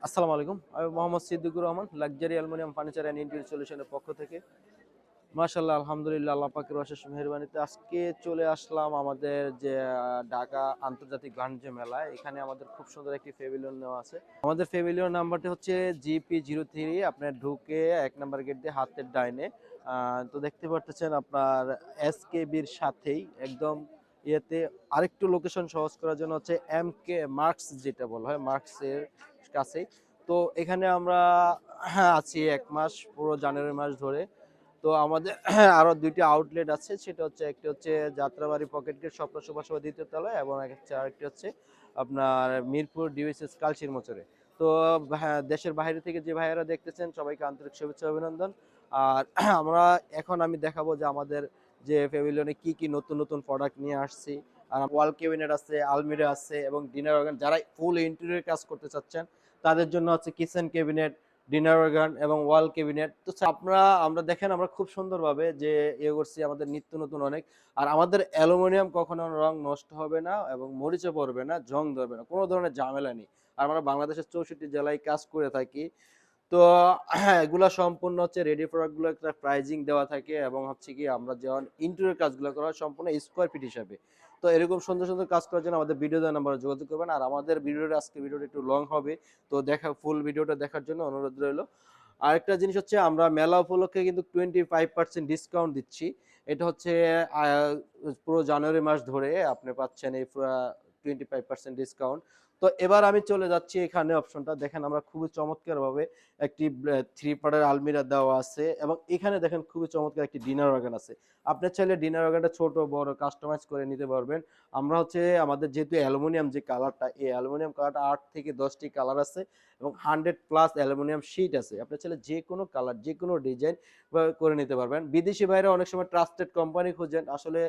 আসসালামু আলাইকুম। আমি Mohammad Siddiqur Rahman, luxury aluminium furniture and interior সলিউশনের পক্ষ থেকে। মাশাআল্লাহ, আলহামদুলিল্লাহ, আল্লাহ পাকের অশেষ মেহেরবানিতে আজকে চলে আসলাম আমাদের যে ঢাকা আন্তর্জাতিক বাণিজ্য মেলায়। এখানে আমাদের খুব সুন্দর একটি প্যাভিলিয়ন নেওয়া আছে। আমাদের প্যাভিলিয়ন নাম্বারটি হচ্ছে GP03। আপনার ঢুকে ১ নাম্বার গেট দিয়ে হাতের ডাইনে। তো দেখতে পারতেছেন আপনার SKB'র সাথেই একদম ইয়েতে আরেকটু লোকেশন সহজ করার জন্য হচ্ছে MK মার্কস, যেটা বলা হয় মার্কসের কাছেই। তো এখানে আমরা আছি ১ মাস, পুরো জানুয়ারি মাস ধরে। তো আমাদের আরো ২টি আউটলেট আছে, সেটা হচ্ছে একটি হচ্ছে যাত্রাবাড়ি পকেট গেট স্বপ্ন সুভাষপা ২য় তলায়, এবং আরেকটি হচ্ছে আপনার মিরপুর ডিওএসএস কালচির মোচরে। তো হ্যাঁ, দেশের বাইরে থেকে যে ভাইয়েরা দেখতেছেন সবাইকে আন্তরিক শুভেচ্ছা অভিনন্দন। আর আমি দেখাবো যে আমাদের যে প্যাভিলিয়নে কি কি নতুন নতুন প্রোডাক্ট নিয়ে আসছি। আর ওয়াল ক্যাবিনেট আছে, আলমিরা আছে, এবং ডিনার অর্গান, যারা ফুল ইন্টেরিয়র কাজ করতে চাচ্ছেন তাদের জন্য আছে কিচেন ক্যাবিনেট, ডিনার অর্গান এবং ওয়াল ক্যাবিনেট। তো আমরা দেখেন আমরা খুব সুন্দরভাবে যে করছি, আমাদের নিত্য নতুন অনেক। আর আমাদের অ্যালুমিনিয়াম কখনো রং নষ্ট হবে না এবং মরিচে পড়বে না, জং ধরবে না, কোনো ধরনের ঝামেলা নেই। আর আমরা বাংলাদেশের 64 জেলায় কাজ করে থাকি। তো হ্যাঁ, এগুলা সম্পূর্ণ হচ্ছে রেডি প্রোডাক্ট গুলো একটা প্রাইজিং দেওয়া থাকে, এবং হচ্ছে কি আমরা যেমন ইন্টেরিয়র কাজগুলো করা হয় সম্পূর্ণ স্কোয়ার ফিট হিসাবে। তো এরকম সুন্দর সুন্দর কাজ করার জন্য আমাদের ভিডিও দেওয়ার নাম্বারে যোগাযোগ করবেন। আর আমাদের ভিডিওটা একটু লং হবে, তো ফুল ভিডিওটা দেখার জন্য অনুরোধ রইল। আরেকটা জিনিস হচ্ছে আমরা মেলা উপলক্ষে কিন্তু 25% ডিসকাউন্ট দিচ্ছি। এটা হচ্ছে পুরো জানুয়ারি মাস ধরে আপনি পাচ্ছেন এই পুরা 25% ডিসকাউন্ট। তো এবার আমি চলে যাচ্ছি এখানে অপশনটা দেখেন, আমরা খুবই চমৎকার ভাবে একটি 3 পার্টের আলমিরা দেওয়া আছে, এবং এখানে দেখেন খুবই চমৎকার একটি ডিনার অর্গান আছে। আপনি চাইলে ডিনার অর্গানটা ছোট বড় কাস্টমাইজ করে নিতে পারবেন। আমরা হচ্ছে আমাদের যেহেতু অ্যালুমিনিয়াম যে কালারটা, এই অ্যালুমিনিয়াম কালারটা 8 থেকে 10টি কালার আছে, এবং 100+ অ্যালুমিনিয়াম শীট আছে। আপনি চাইলে যে কোনো কালার, যে কোনো ডিজাইন করে নিতে পারবেন। বিদেশি ভাইরা অনেক সময় ট্রাস্টেড কোম্পানি খোঁজেন, আসলে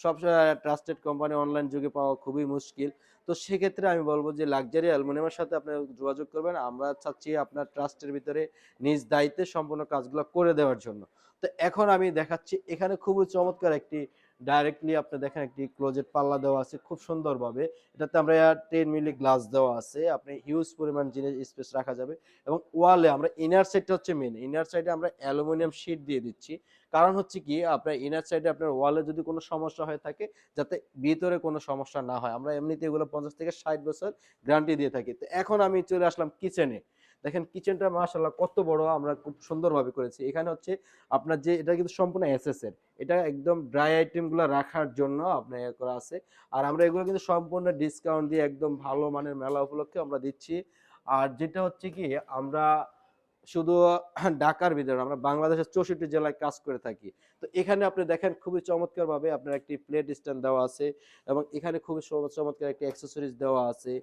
সব ট্রাস্টেড কোম্পানি অনলাইন যুগে পাওয়া খুবই মুশকিল। তো সেক্ষেত্রে আমি বলবো যে লাক্সারি অ্যালুমিনিয়ামের সাথে আপনি যোগাযোগ করবেন। আমরা চাচ্ছি আপনার ট্রাস্টের ভিতরে নিজ দায়িত্বে সম্পূর্ণ কাজগুলো করে দেওয়ার জন্য। তো এখন আমি দেখাচ্ছি এখানে খুবই চমৎকার একটি ডাইরেক্টলি আপনি দেখেন একটি ক্লোজেট পাল্লা দেওয়া আছে খুব সুন্দরভাবে। এটাতে আমরা 10 মিলি গ্লাস দেওয়া আছে। আপনি হিউজ পরিমাণ জিনিস স্পেস রাখা যাবে, এবং ওয়ালে আমরা ইনার সাইডটা হচ্ছে মেইন। ইনার সাইডে আমরা অ্যালুমিনিয়াম শীট দিয়ে দিচ্ছি। কারণ হচ্ছে কি আপনার ইনার সাইডে আপনার ওয়ালে যদি কোনো সমস্যা হয়ে থাকে, যাতে ভিতরে কোনো সমস্যা না হয়। আমরা এমনিতে এগুলো 50 থেকে 60 বছর গ্যারান্টি দিয়ে থাকি। তো এখন আমি চলে আসলাম কিচেনে। দেখেন কিচেনটা মাশাআল্লাহ কত বড়, আমরা খুব সুন্দরভাবে করেছি। এখানে হচ্ছে আপনার যে এটা কিন্তু সম্পূর্ণ এসএস এর। এটা একদম ড্রাই আইটেমগুলো রাখার জন্য আপনার করা আছে। আর আমরা এগুলো কিন্তু সম্পূর্ণ ডিসকাউন্ট দিয়ে একদম ভালো মানের মেলা উপলক্ষে আমরা দিচ্ছি। আর যেটা হচ্ছে কি আমরা শুধু ঢাকার ভিতরে, আমরা বাংলাদেশের 64 জেলায় কাজ করে থাকি। তো এখানে আপনি দেখেন খুবই চমৎকারভাবে আপনার একটি প্লেট স্ট্যান্ড দেওয়া আছে, এবং এখানে খুবই চমৎকার একটি অ্যাক্সেসরিজ দেওয়া আছে।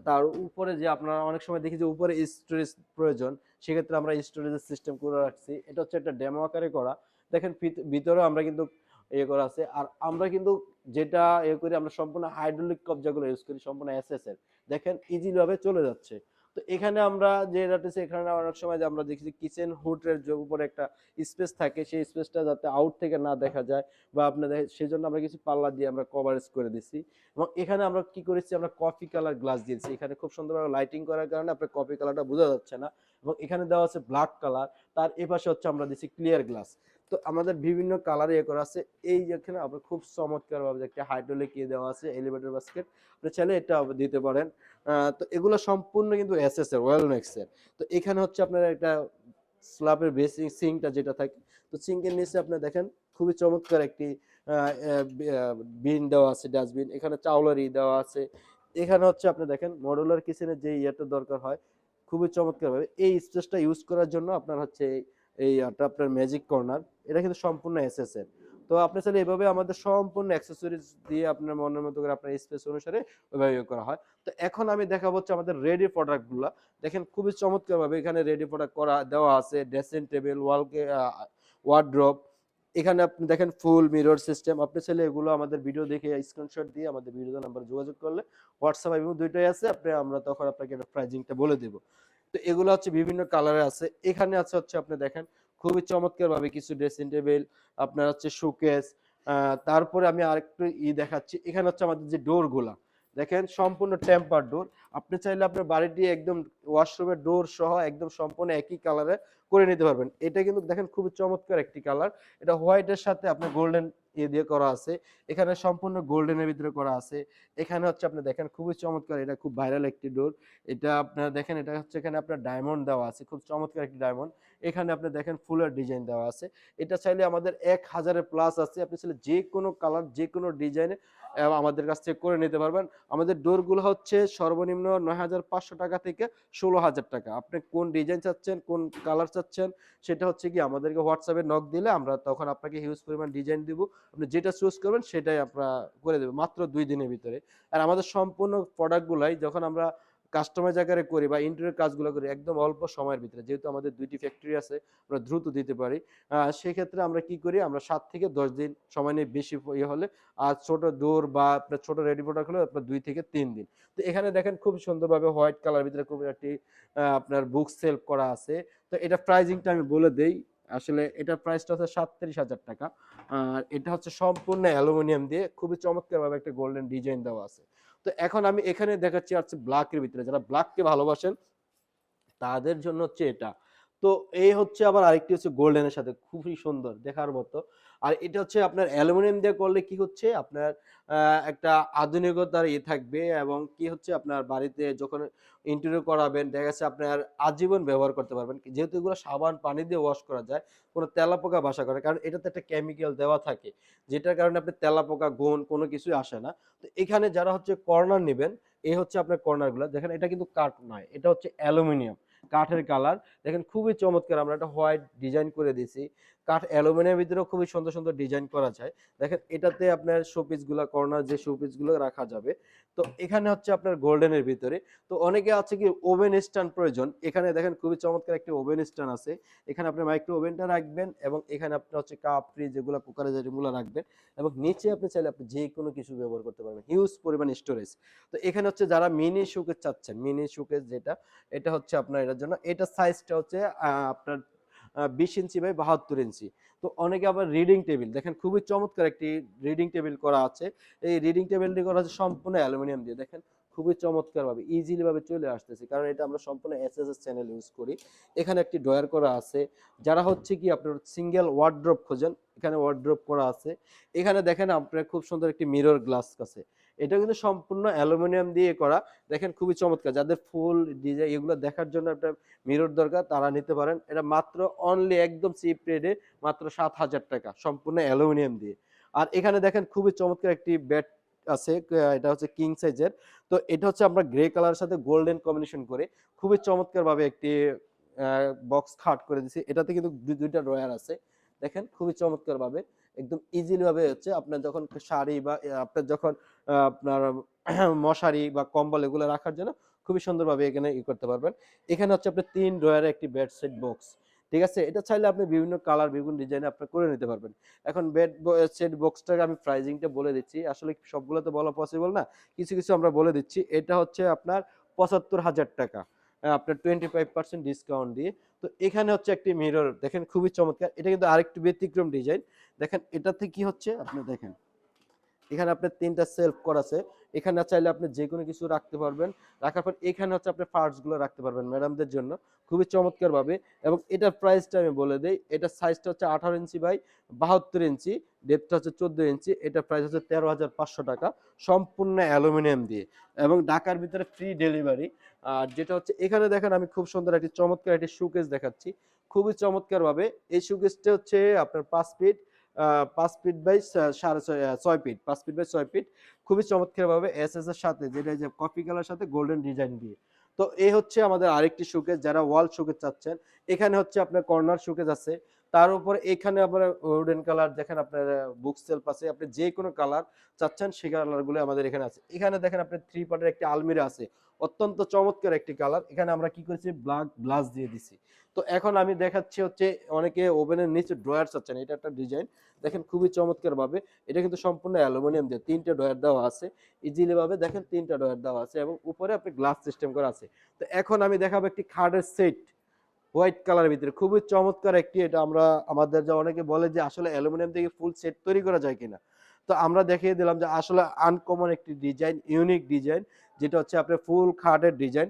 তার উপরে যে আপনারা অনেক সময় দেখি যে উপরে স্টোরেজ প্রয়োজন, সেক্ষেত্রে আমরা স্টোরেজের সিস্টেম করে রাখছি। এটা হচ্ছে একটা ডেমো আকারে করা। দেখেন ভিতরেও আমরা কিন্তু করা আছে। আর আমরা কিন্তু যেটা করি, আমরা সম্পূর্ণ হাইড্রোলিক কবজাগুলো ইউজ করি, সম্পূর্ণ এসএস এর। দেখেন ইজিলি ভাবে চলে যাচ্ছে। তো এখানে আমরা এখানে অনেক সময় যে আমরা দেখি কিচেন হুডের যে উপরে একটা স্পেস থাকে, সেই স্পেসটা যাতে আউট থেকে না দেখা যায়, বা আপনাদের সেজন্য আমরা কিছু পাল্লা দিয়ে আমরা কভারেজ করে দিচ্ছি। এবং এখানে আমরা কি করেছি, আমরা কফি কালার গ্লাস দিয়েছি। এখানে খুব সুন্দরভাবে লাইটিং করার কারণে আপনার কফি কালারটা বোঝা যাচ্ছে না, এবং এখানে দেওয়া আছে ব্ল্যাক কালার। তার এপাশে হচ্ছে আমরা দিচ্ছি ক্লিয়ার গ্লাস। তো আমাদের বিভিন্ন কালারে করা আছে। এই যেখানে আমরা খুব চমৎকার ভাবে একটা হাইড্রোলিক দেওয়া আছে এলিভেটর বাস্কেট, আপনি চাইলে এটা দিতে পারেন। তো এগুলো সম্পূর্ণ কিন্তু এসএস এর, ওয়েলনেক্স এর। তো এখানে হচ্ছে আপনার একটা স্ল্যাবের বেসিক সিঙ্কটা যেটা থাকে, তো সিঙ্কের নিচে আপনি দেখেন খুবই চমৎকার একটি বিন দেওয়া আছে, ডাস্টবিন। এখানে চাউলের দেওয়া আছে। এখানে হচ্ছে আপনি দেখেন মডুলার কিচেনের যে ইয়েটা দরকার হয়, খুবই চমৎকার ভাবে এই স্পেসটা ইউজ করার জন্য আপনার হচ্ছে আপনার ম্যাজিক কর্নার। এটা কিন্তু সম্পূর্ণ এসএস এর। তো আপনি চাইলে এভাবে আমাদের সম্পূর্ণ অ্যাক্সেসরিজ দিয়ে আপনার মনের মতো করে আপনার স্পেস অনুসারে ওইভাবে করা হয়। তো এখন আমি দেখাবো হচ্ছে আমাদের রেডি প্রোডাক্ট গুলা। দেখেন খুবই চমৎকার ভাবে এখানে রেডি প্রোডাক্ট করা দেওয়া আছে, ড্রেসিং টেবিল, ওয়ার্ড্রোব। এখানে আপনি দেখেন ফুল মিরর সিস্টেম। আপনি চাইলে এগুলো আমাদের ভিডিও দেখে স্ক্রিনশট দিয়ে আমাদের ভিডিও নাম্বার যোগাযোগ করলে, হোয়াটসঅ্যাপ এবং দুইটাই আছে, আমরা তখন আপনাকে প্রাইজিংটা বলে দেব। তো এগুলো হচ্ছে বিভিন্ন কালারে আছে। এখানে আছে হচ্ছে আপনি দেখেন খুবই চমৎকার ভাবে কিছু ড্রেসিং টেবিল, আপনার হচ্ছে শোকেস। তারপরে আমি আরেকটু দেখাচ্ছি। এখানে হচ্ছে আমাদের যে ডোর গুলা, দেখেন সম্পূর্ণ টেম্পার ডোর। আপনি চাইলে আপনার বাড়িটি একদম ওয়াশরুমের ডোর সহ একদম সম্পূর্ণ একই কালারে করে নিতে পারবেন। এটা কিন্তু দেখেন খুবই চমৎকার একটি কালার। এটা হোয়াইটের সাথে আপনার গোল্ডেন দিয়ে করা আছে। এখানে সম্পূর্ণ গোল্ডেনের ভিতরে করা আছে। এখানে হচ্ছে আপনি দেখেন খুবই চমৎকার, এটা খুব ভাইরাল একটি ডোর। এটা আপনারা দেখেন, এটা হচ্ছে এখানে আপনার ডায়মন্ড দেওয়া আছে, খুব চমৎকার একটি ডায়মন্ড। এখানে আপনি দেখেন ফুলের ডিজাইন দেওয়া আছে। এটা চাইলে আমাদের ১,০০০ এর প্লাস আছে। আপনি চাইলে যেকোনো কালার, যেকোনো ডিজাইনে আমাদের কাছ থেকে করে নিতে পারবেন। আমাদের ডোরগুলো হচ্ছে সর্বনিম্ন ৯,৫০০ টাকা থেকে ১৬,০০০ টাকা। আপনি কোন ডিজাইন চাচ্ছেন, কোন কালার চাচ্ছেন, সেটা হচ্ছে কি আমাদেরকে হোয়াটসঅ্যাপে নক দিলে আমরা তখন আপনাকে হিউজ পরিমাণ ডিজাইন দিব। আপনি যেটা চুজ করবেন সেটাই আমরা করে দেব মাত্র ২ দিনের ভিতরে। আর আমাদের সম্পূর্ণ প্রোডাক্টগুলাই যখন আমরা কাস্টমাইজ আকারে করি বা ইন্টেরিয়র কাজগুলো করি একদম অল্প সময়ের ভিতরে। যেহেতু আমাদের ২ টি ফ্যাক্টরি আছে, আমরা দ্রুত দিতে পারি। সেক্ষেত্রে আমরা কি করি? আমরা ৭ থেকে ১০ দিন সময় নিই, বেশি হলে। আর ছোট ডোর বা আপনার ছোট রেডি প্রোডাক্ট হলে আপনার ২ থেকে ৩ দিন। তো এখানে দেখেন খুব সুন্দরভাবে হোয়াইট কালার ভিতরে খুব একটি আপনার বুক সেলফ করা আছে। তো এটা প্রাইজিংটা আমি বলে দেই। আসলে এটার প্রাইসটা হচ্ছে ৩৭,০০০ টাকা। আর এটা হচ্ছে সম্পূর্ণ অ্যালুমিনিয়াম দিয়ে খুবই চমৎকারভাবে একটা গোল্ডেন ডিজাইন দেওয়া আছে। তো এখন আমি এখানে দেখাচ্ছি হচ্ছে ব্ল্যাক এর ভিতরে। যারা ব্ল্যাককে ভালোবাসেন তাদের জন্য হচ্ছে এটা। তো এই হচ্ছে আবার আরেকটি হচ্ছে গোল্ডেনের সাথে খুবই সুন্দর দেখার মতো। আর এটা হচ্ছে আপনার অ্যালুমিনিয়াম দিয়ে করলে কি হচ্ছে আপনার আ একটা আধুনিকতার থাকবে এবং কি হচ্ছে আপনার বাড়িতে যখন ইন্টেরিয়র করাবেন দেখা যাচ্ছে আপনার আজীবন ব্যবহার করতে পারবেন। যেহেতু এগুলো সাবান পানি দিয়ে ওয়াশ করা যায়, কোনো তেলাপোকা বাসা করে কারণ এটাতে একটা কেমিক্যাল দেওয়া থাকে। যেটার কারণে আপনার তেলাপোকা, ঘুণ কোনো কিছুই আসে না। তো এখানে যারা হচ্ছে কর্নার নিবেন, এই হচ্ছে আপনার কর্নারগুলা। দেখেন এটা কিন্তু কাঠ নয়, এটা হচ্ছে অ্যালুমিনিয়াম। কাঠের কালার দেখেন খুবই চমৎকার। আমরা একটা হোয়াইট ডিজাইন করে দিছি। কাঠ অ্যালুমিনিয়ামের ভিতরেও খুবই সুন্দর, সুন্দর ডিজাইন করা যায়। দেখেন এটাতে আপনার শোপিস গুলা কর্নার যে শোপিস গুলো রাখা যাবে। তো এখানে হচ্ছে আপনার গোল্ডেনের ভিতরে। তো অনেকে আছে কি ওভেন স্ট্যান্ড প্রয়োজন। এখানে দেখেন খুবই চমৎকার একটি ওভেন স্ট্যান্ড আছে। এখানে আপনি মাইক্রো ওভেনটা রাখবেন এবং এখানে আপনার হচ্ছে কাপ, ফ্রিজ যেগুলা কুকারে যেগুলো রাখবেন এবং নিচে আপনি চাইলে আপনি যেকোনো কিছু ব্যবহার করতে পারবেন। হিউজ পরিমাণ স্টোরেজ। তো এখানে হচ্ছে যারা মিনি শোকেস চাচ্ছেন, মিনি শোকেস যেটা এটা হচ্ছে আপনার এটার জন্য। এটার সাইজটা হচ্ছে আপনার ২০ ইঞ্চি বাই ৭২ ইঞ্চি। তো অনেকে আবার রিডিং টেবিল দেখেন খুবই চমৎকার একটি রিডিং টেবিল করা আছে। এই রিডিং টেবিলটি করা আছে সম্পূর্ণ অ্যালুমিনিয়াম দিয়ে। দেখেন খুবই চমৎকারভাবে ইজিলি ভাবে চলে আসতেছে। কারণ এটা আমরা সম্পূর্ণ এসএসএস চ্যানেল ইউজ করি। এখানে একটি ড্রয়ার করা আছে। যারা হচ্ছে কি আপনার সিঙ্গেল ওয়ার্ডরোব খোঁজেন, এখানে ওয়ার্ডরোব করা আছে। এখানে দেখেন আপনার খুব সুন্দর একটি মিরর গ্লাস আছে। এটা কিন্তু সম্পূর্ণ অ্যালুমিনিয়াম দিয়ে করা। দেখেন খুবই চমৎকার। যাদের ফুল ডিজাইন এগুলো দেখার জন্য একটা মিরর দরকার তারা নিতে পারেন। এটা মাত্র অনলি একদম চিপ রেটে মাত্র ৭,০০০ টাকা সম্পূর্ণ অ্যালুমিনিয়াম দিয়ে। আর এখানে দেখেন খুবই চমৎকার একটি বেড আছে। এটা হচ্ছে কিং সাইজের। তো এটা হচ্ছে আমরা গ্রে কালারের সাথে গোল্ডেন কম্বিনেশন করে খুবই চমৎকারভাবে একটি আ বক্স খাট করে দিছি। এটাতে কিন্তু ২ টা ড্রয়ার আছে। দেখেন খুবই চমৎকারভাবে একদম ইজিলি ভাবে হচ্ছে আপনার যখন শাড়ি বা আপনার যখন আপনার মশারি বা কম্বল এগুলো রাখার জন্য খুবই সুন্দরভাবে এখানে করতে পারবেন। এখানে হচ্ছে আপনার ৩ ড্রয়ারের একটি বেড সেট বক্স। ঠিক আছে? এটা চাইলে আপনি বিভিন্ন কালার, বিভিন্ন ডিজাইনে আপনি করে নিতে পারবেন। এখন সেট বক্সটার আমি প্রাইজিংটা বলে দিচ্ছি। আসলে সবগুলো তো বলা পসিবল না। কিছু, কিছু আমরা বলে দিচ্ছি। এটা হচ্ছে আপনার ৳৭৫,০০০ আপনার 25% ডিসকাউন্ট দিয়ে। তো এখানে হচ্ছে একটি মিরর দেখেন খুবই চমৎকার। এটা কিন্তু আরেকটু ব্যতিক্রম ডিজাইন। দেখেন এটাতে কি হচ্ছে আপনি দেখেন। এখানে আপনার ৩ টা সেলফ করা আছে। এখানে চাইলে আপনি যেকোনো কিছু রাখতে পারবেন। রাখার পর এখানে হচ্ছে আপনি পার্টস গুলো রাখতে পারবেন ম্যাডামদের জন্য। খুবই চমৎকারভাবে এবং এটার প্রাইসটা আমি বলে দেই। এটার সাইজটা হচ্ছে ১৮ ইঞ্চি বাই ৭২ ইঞ্চি, ডেপথটা হচ্ছে ১৪ ইঞ্চি। এটার প্রাইস হচ্ছে ৳১৩,৫০০ সম্পূর্ণ অ্যালুমিনিয়াম দিয়ে এবং ঢাকার ভিতরে ফ্রি ডেলিভারি। আর যেটা হচ্ছে এখানে দেখেন আমি খুব সুন্দর একটি চমৎকার একটি শোকেস দেখাচ্ছি। খুবই চমৎকারভাবে এই শোকেসটা হচ্ছে আপনার ৫ ফিট ৫ ফিট বাই ৬.৫ ফিট ৫ ফিট বাই ৬ ফিট। খুবই চমৎকারভাবে এসএস এর সাথে যেটা এই যে কফি কালার সাথে গোল্ডেন ডিজাইন দিয়ে। তো এই হচ্ছে আমাদের আরেকটি শোকেস যারা ওয়াল শোকেস চাচ্ছেন। এখানে হচ্ছে আপনার কর্নার শোকেস আছে। তার উপর এখানে আপনার উডেন কালার দেখেন আপনার বুক সেলফ আছে। আপনি যেকোনো কালার চাচ্ছেন সেই কালারগুলো আমাদের এখানে আছে। এখানে দেখেন আপনার 3 পার্টের একটি আলমিরা আছে। অত্যন্ত চমৎকার একটি কালার। এখানে আমরা কি করেছি ব্ল্যাক গ্লাস দিয়ে দিছি। তো এখন আমি দেখাচ্ছি হচ্ছে অনেকে ওভেনের নিচে ড্রয়ার চাচ্ছেন। এটা একটা ডিজাইন। দেখেন খুবই চমৎকারভাবে এটা কিন্তু সম্পূর্ণ অ্যালুমিনিয়াম দিয়ে ৩ টে ড্রয়ার দেওয়া আছে। ইজিলি ভাবে দেখেন ৩ টা ড্রয়ার দেওয়া আছে এবং উপরে আপনি গ্লাস সিস্টেম করা আছে। তো এখন আমি দেখাবো একটি খাটের সেট হোয়াইট কালারের ভিতরে খুবই চমৎকার একটি। এটা আমরা আমাদের যা অনেকে বলে যে আসলে অ্যালুমিনিয়াম থেকে ফুল সেট তৈরি করা যায় কিনা। তো আমরা দেখিয়ে দিলাম যে আসলে আনকমন একটি ডিজাইন, ইউনিক ডিজাইন, যেটা হচ্ছে আপনার ফুল খাটের ডিজাইন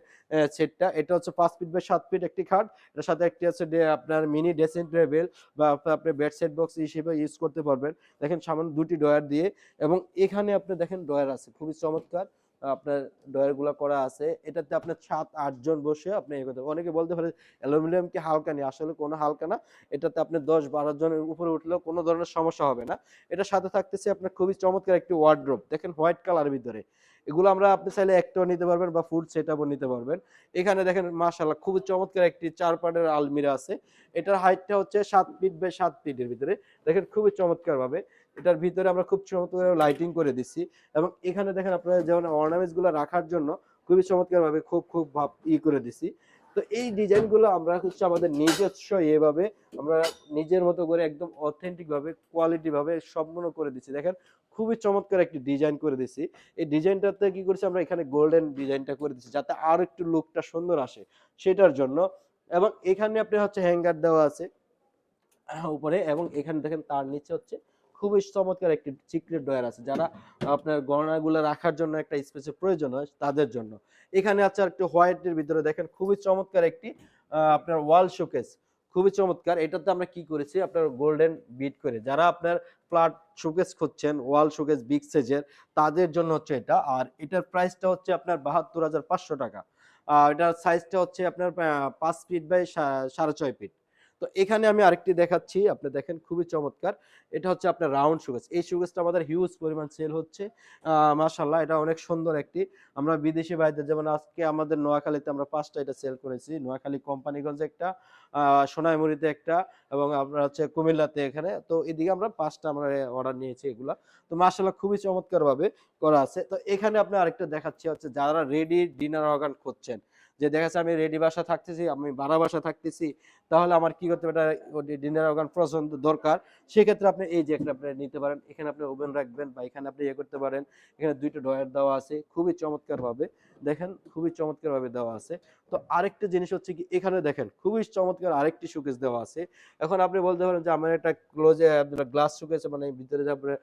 সেটটা। এটা হচ্ছে 5 ফিট বাই 7 ফিট একটি খাট। এটার সাথে একটি আছে আপনার মিনি ড্রেসিং টেবিল বা আপনি বেড সেট বক্স হিসেবে ইউজ করতে পারবেন। দেখেন সামান্য ২ টি ড্রয়ার দিয়ে, এবং এখানে আপনি দেখেন ড্রয়ার আছে খুবই চমৎকার। আপনার ড্রয়ার গুলা করা আছে। এটাতে আপনার ৭-৮ জন বসে আপনি ইয়ে করতে পারবেন। অনেকে বলতে পারে অ্যালুমিনিয়াম কি হালকা নি? আসলে কোনো হালকা না। এটাতে আপনি ১০-১২ জনের উপরে উঠলেও কোনো ধরনের সমস্যা হবে না। এটার সাথে থাকতেছে আপনার খুবই চমৎকার একটি ওয়ারড্রোব। দেখেন হোয়াইট কালারের ভিতরে। এগুলো আমরা আপনি চাইলে একটাও নিতে পারবেন বা ফুল সেটআপও নিতে পারবেন। এখানে দেখেন মাশাআল্লাহ খুবই চমৎকার একটি ৪ পার্টের আলমিরা আছে। এটার হাইটটা হচ্ছে ৭ ফিট বাই ৭ ফিটের ভিতরে। দেখেন খুবই চমৎকারভাবে। এটার ভিতরে আমরা খুব চমৎকার লাইটিং করে দিছি, এবং এখানে দেখেন আপনারা যেমন অর্নামেন্টস গুলো রাখার জন্য খুবই চমৎকারভাবে খুব করে দিছি। তো এই ডিজাইনগুলো আমরা হচ্ছে আমাদের নিজস্ব এভাবে আমরা নিজের মতো করে একদম অথেন্টিক ভাবে কোয়ালিটি ভাবে সম্পূর্ণ করে দিচ্ছি। দেখেন খুবই চমৎকার একটি ডিজাইন করে দিছি। এই ডিজাইনটাতে কি করেছি আমরা এখানে গোল্ডেন ডিজাইনটা করে দিচ্ছি যাতে আরো একটু লুকটা সুন্দর আসে সেটার জন্য। এবং এখানে আপনি হচ্ছে হ্যাঙ্গার দেওয়া আছে উপরে, এবং এখানে দেখেন তার নিচে হচ্ছে খুবই চমৎকার একটি সিক্রেট ড্রয়ার আছে, যারা আপনার গহনাগুলো রাখার জন্য একটা স্পেসের প্রয়োজন হয় তাদের জন্য। এখানে আছে আরেকটি হোয়াইটের ভিতরে দেখেন খুবই চমৎকার একটি আপনার ওয়াল শোকেস, খুবই চমৎকার। এটাতে আমরা কি করেছি আপনার গোল্ডেন বিট করে, যারা আপনার ফ্ল্যাট শোকেস খুঁজছেন ওয়াল শোকেস বিগ সাইজের তাদের জন্য হচ্ছে এটা। আর এটার প্রাইসটা হচ্ছে আপনার ৭২,৫০০ টাকা। এটার সাইজটা হচ্ছে আপনার ৫ ফিট বাই ৬.৫ ফিট। তো এখানে আমি আরেকটি দেখাচ্ছি, আপনি দেখেন খুবই চমৎকার। এটা হচ্ছে আপনার রাউন্ড শোকেস। এই শোকেসটা আমাদের হিউজ পরিমাণ সেল হচ্ছে। মাশাআল্লাহ এটা অনেক সুন্দর একটি। আমরা বিদেশি ভাইদের যেমন আজকে আমাদের নোয়াখালীতে আমরা ৫ টা এটা সেল করেছি। নোয়াখালী কোম্পানিগঞ্জে একটা, সোনাইমুড়িতে একটা, এবং আপনার হচ্ছে কুমিল্লাতে এখানে। তো এদিকে আমরা ৫ টা আমরা অর্ডার নিয়েছি এগুলা। তো মাশাআল্লাহ খুবই চমৎকারভাবে করা আছে। তো এখানে আপনি আরেকটা দেখাচ্ছি হচ্ছে যারা রেডি ডিনার অর্গান খুঁজছেন, যে দেখা যাচ্ছে আমি রেডি বাসায় থাকতেছি, আমি ভাড়া বাসায় থাকতেছি, তাহলে আমার কি করতে হবে, এটা ডিনার অর্গান পছন্দ দরকার। সেক্ষেত্রে আপনি এই যে একটা আপনি নিতে পারেন। এখানে আপনি ওভেন রাখবেন বা এখানে আপনি ইয়ে করতে পারেন। এখানে ২ টা ড্রয়ার দেওয়া আছে। খুবই চমৎকারভাবে দেখেন, খুবই চমৎকারভাবে দেওয়া আছে। তো আরেকটা জিনিস হচ্ছে কি এখানে দেখেন খুবই চমৎকার আরেকটি শোকেস দেওয়া আছে। এখন আপনি বলতে পারেন যে আমার একটা ক্লোজে আপনার গ্লাস শোকেস, মানে ভিতরে যে আপনার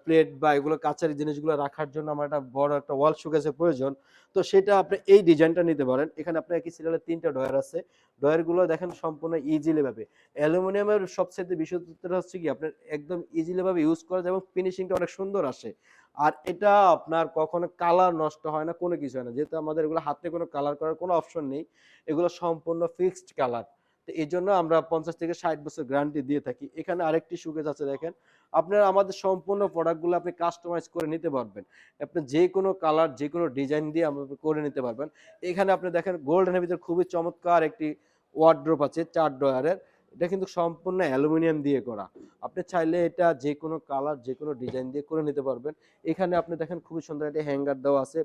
প্লেট বা এগুলো কাঁচের জিনিসগুলো রাখার জন্য আমার একটা বড় একটা ওয়াল শোকেসের প্রয়োজন। তো সেটা আপনি এই ডিজাইনটা নিতে পারেন। এখানে আপনার একই সিরিয়ালে ৩ টা ড্রয়ার আছে। ড্রয়ার গুলো দেখেন সম্পূর্ণ ইজিলি ভাবে। অ্যালুমিনিয়ামের সবচাইতে বিশেষত্বটা হচ্ছে কি আপনার একদম ইজিলি ভাবে ইউজ করা যায় এবং ফিনিশিংটা অনেক সুন্দর আসে। আর এটা আপনার কখনো কালার নষ্ট হয় না, কোনো কিছু হয় না। যেহেতু আমাদের এগুলো হাতে কোনো কালার করার কোনো অপশন নেই। এগুলো সম্পূর্ণ ফিক্সড কালার। তো এজন্য আমরা ৫০ থেকে ৬০ বছর গ্যারান্টি দিয়ে থাকি। এখানে আরেকটি শোকেস আছে দেখেন। আপনার আমাদের সম্পূর্ণ প্রোডাক্টগুলো আপনি কাস্টমাইজ করে নিতে পারবেন। আপনি যেকোনো কালার, যেকোনো ডিজাইন দিয়ে করে নিতে পারবেন। এখানে আপনি দেখেন গোল্ডেনের ভিতরে খুবই চমৎকার একটি ওয়ারড্রোব আছে ৪ ড্রয়ারের। এটা কিন্তু সম্পূর্ণ অ্যালুমিনিয়াম দিয়ে করা। আপনি চাইলে এটা যেকোনো কালার, যেকোনো ডিজাইন দিয়ে করে নিতে পারবেন। এখানে আপনি দেখেন খুবই সুন্দর একটা হ্যাঙ্গার দেওয়া আছে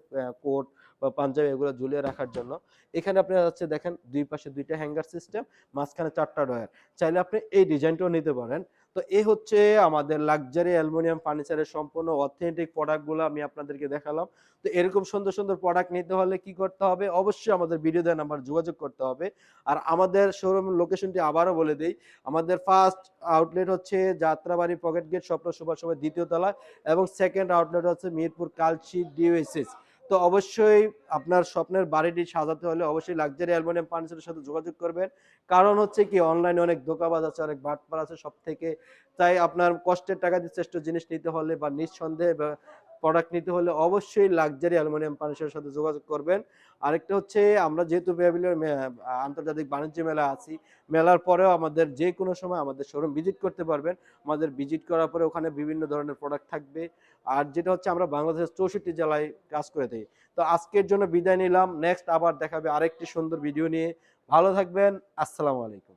কোট বা পাঞ্জাবি এগুলো ঝুলিয়ে রাখার জন্য। এখানে আপনি হচ্ছে দেখেন ২ পাশে ২ টা হ্যাঙ্গার সিস্টেম, মাঝখানে ৪ টা ড্রয়ার। চাইলে আপনি এই ডিজাইনটাও নিতে পারেন। তো এই হচ্ছে আমাদের লাক্সারি অ্যালুমিনিয়াম ফার্নিচারের সম্পূর্ণ অথেন্টিক প্রোডাক্ট গুলো আমি আপনাদেরকে দেখালাম। তো এরকম সুন্দর প্রোডাক্ট নিতে হলে কি করতে হবে? অবশ্যই আমাদের ভিডিও দেওয়া নাম্বার যোগাযোগ করতে হবে। আর আমাদের শোরুমের লোকেশনটি আবারও বলে দেই। আমাদের ফার্স্ট আউটলেট হচ্ছে যাত্রাবাড়ি পকেট গেট স্বপ্ন সুপার শপের ২য় তলায়, এবং সেকেন্ড আউটলেট হচ্ছে মিরপুর কালচি ডিওএসএস। তো অবশ্যই আপনার স্বপ্নের বাড়িটি সাজাতে হলে অবশ্যই লাক্সারি অ্যালুমিনিয়াম ফার্নিচারের সাথে যোগাযোগ করবেন। কারণ হচ্ছে কি অনলাইনে অনেক ধোঁকাবাজ আছে, অনেক বাটপার আছে সবথেকে। তাই আপনার কষ্টের টাকা দিয়ে শ্রেষ্ঠ জিনিস নিতে হলে বা নিঃসন্দেহে প্রোডাক্ট নিতে হলে অবশ্যই লাক্সারি অ্যালুমিনিয়াম ফার্নিচারের সাথে যোগাযোগ করবেন। আরেকটা হচ্ছে আমরা যেহেতু প্যাভিলিয়ন আন্তর্জাতিক বাণিজ্য মেলা আছি, মেলার পরেও আমাদের যেকোনো সময় আমাদের শোরুম ভিজিট করতে পারবেন। আমাদের ভিজিট করার পরে ওখানে বিভিন্ন ধরনের প্রোডাক্ট থাকবে। আর যেটা হচ্ছে আমরা বাংলাদেশের ৬৪ জেলায় কাজ করে থাকি। তো আজকের জন্য বিদায় নিলাম। নেক্সট আবার দেখা হবে আরেকটি সুন্দর ভিডিও নিয়ে। ভালো থাকবেন। আসসালামু আলাইকুম।